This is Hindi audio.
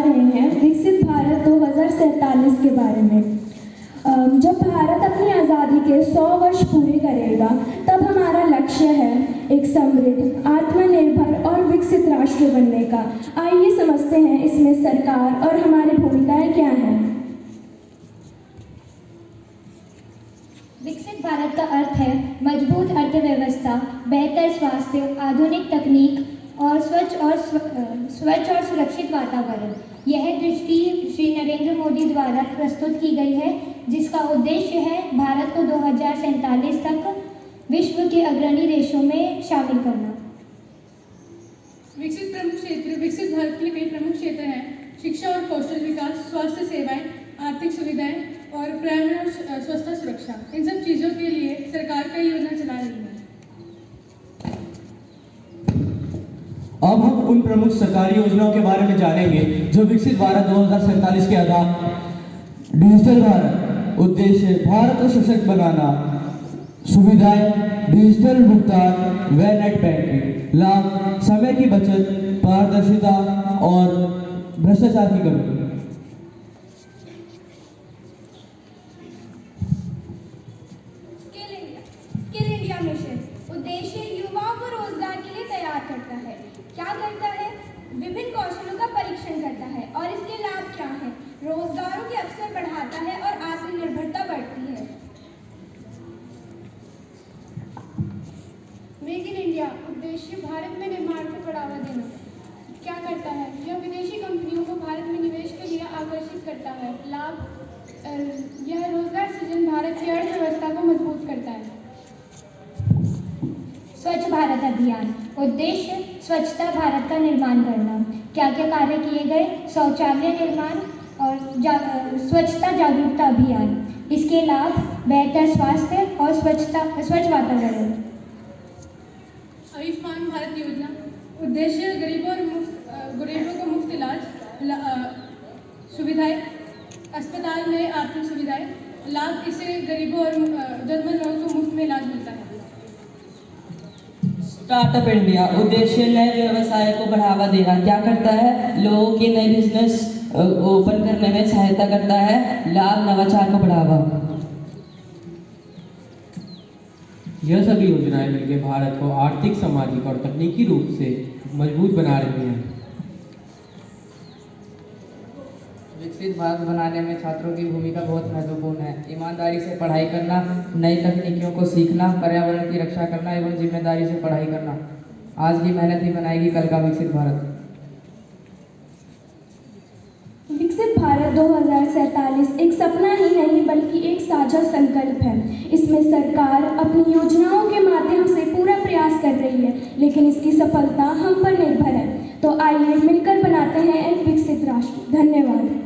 रहे हैं विकसित भारत 2047 के बारे में। जब भारत अपनी आज़ादी के 100 वर्ष पूरे करेगा तब हमारा लक्ष्य है एक समृद्ध, आत्मनिर्भर और विकसित राष्ट्र बनने का। आइए समझते हैं इसमें सरकार और हमारी भूमिकाएं क्या हैं। विकसित भारत का अर्थ है मजबूत अर्थव्यवस्था, बेहतर स्वास्थ्य, आधुनिक तकनीक और स्वच्छ और सुरक्षित वातावरण। यह दृष्टि श्री नरेंद्र मोदी द्वारा प्रस्तुत की गई है, जिसका उद्देश्य है भारत को 2047 तक विश्व के अग्रणी देशों में शामिल करना। विकसित भारत के लिए कई प्रमुख क्षेत्र हैं। शिक्षा और कौशल विकास, स्वास्थ्य सेवाएं, आर्थिक सुविधाएं और पर्यावरण और स्वच्छता सुरक्षा। इन सब चीज़ों के लिए सरकार कई योजना चला रही है। अब हम उन प्रमुख सरकारी योजनाओं के बारे में जानेंगे जो विकसित भारत 2047 के आधार। डिजिटल भारत, उद्देश्य भारत को सशक्त बनाना। सुविधाएं, डिजिटल भुगतान व नेट बैंकिंग। लाभ, समय की बचत, पारदर्शिता और भ्रष्टाचार की कमी। स्किल इंडिया मिशन, उद्देश्य युवाओं को रोजगार के लिए तैयार करता है। क्या करता है? विभिन्न कौशलों का परीक्षण करता है और इसके लाभ क्या हैं? रोजगारों के अवसर बढ़ाता है और आत्मनिर्भरता बढ़ती है। मेक इन इंडिया, उद्देश्य भारत में निर्माण को बढ़ावा देना। क्या करता है? यह विदेशी कंपनियों को भारत में निवेश के लिए आकर्षित करता है। लाभ, यह रोजगार सृजन भारत की अर्थव्यवस्था को मजबूत करता है। स्वच्छ भारत अभियान, उद्देश्य स्वच्छता भारत का निर्माण करना। क्या क्या कार्य किए गए? शौचालय निर्माण और स्वच्छता जागरूकता अभियान। इसके लाभ, बेहतर स्वास्थ्य और स्वच्छ वातावरण। आयुष्मान भारत योजना, उद्देश्य गरीबों को मुफ्त इलाज सुविधाएं, अस्पताल में आर्थिक सुविधाएं। लाभ, इससे गरीबों और जरूरतमंद लोगों को मुफ्त में इलाज मिलता है। स्टार्टअप इंडिया, उद्देश्य नए व्यवसाय को बढ़ावा देना। क्या करता है? लोगों के नए बिजनेस ओपन करने में सहायता करता है। लाभ, नवाचार को बढ़ावा। यह सभी योजनाएं मिलकर भारत को आर्थिक, सामाजिक और तकनीकी रूप से मजबूत बना रही हैं। विकसित भारत बनाने में छात्रों की भूमिका बहुत महत्वपूर्ण है। ईमानदारी से पढ़ाई करना, नई तकनीकियों को सीखना, पर्यावरण की रक्षा करना एवं जिम्मेदारी से पढ़ाई करना। आज की मेहनत ही बनाएगी कल का विकसित भारत। विकसित भारत 2047 एक सपना ही नहीं बल्कि एक साझा संकल्प है। इसमें सरकार अपनी योजनाओं के माध्यम से पूरा प्रयास कर रही है, लेकिन इसकी सफलता हम पर निर्भर है। तो आइए मिलकर बनाते हैं एक विकसित राष्ट्र। धन्यवाद।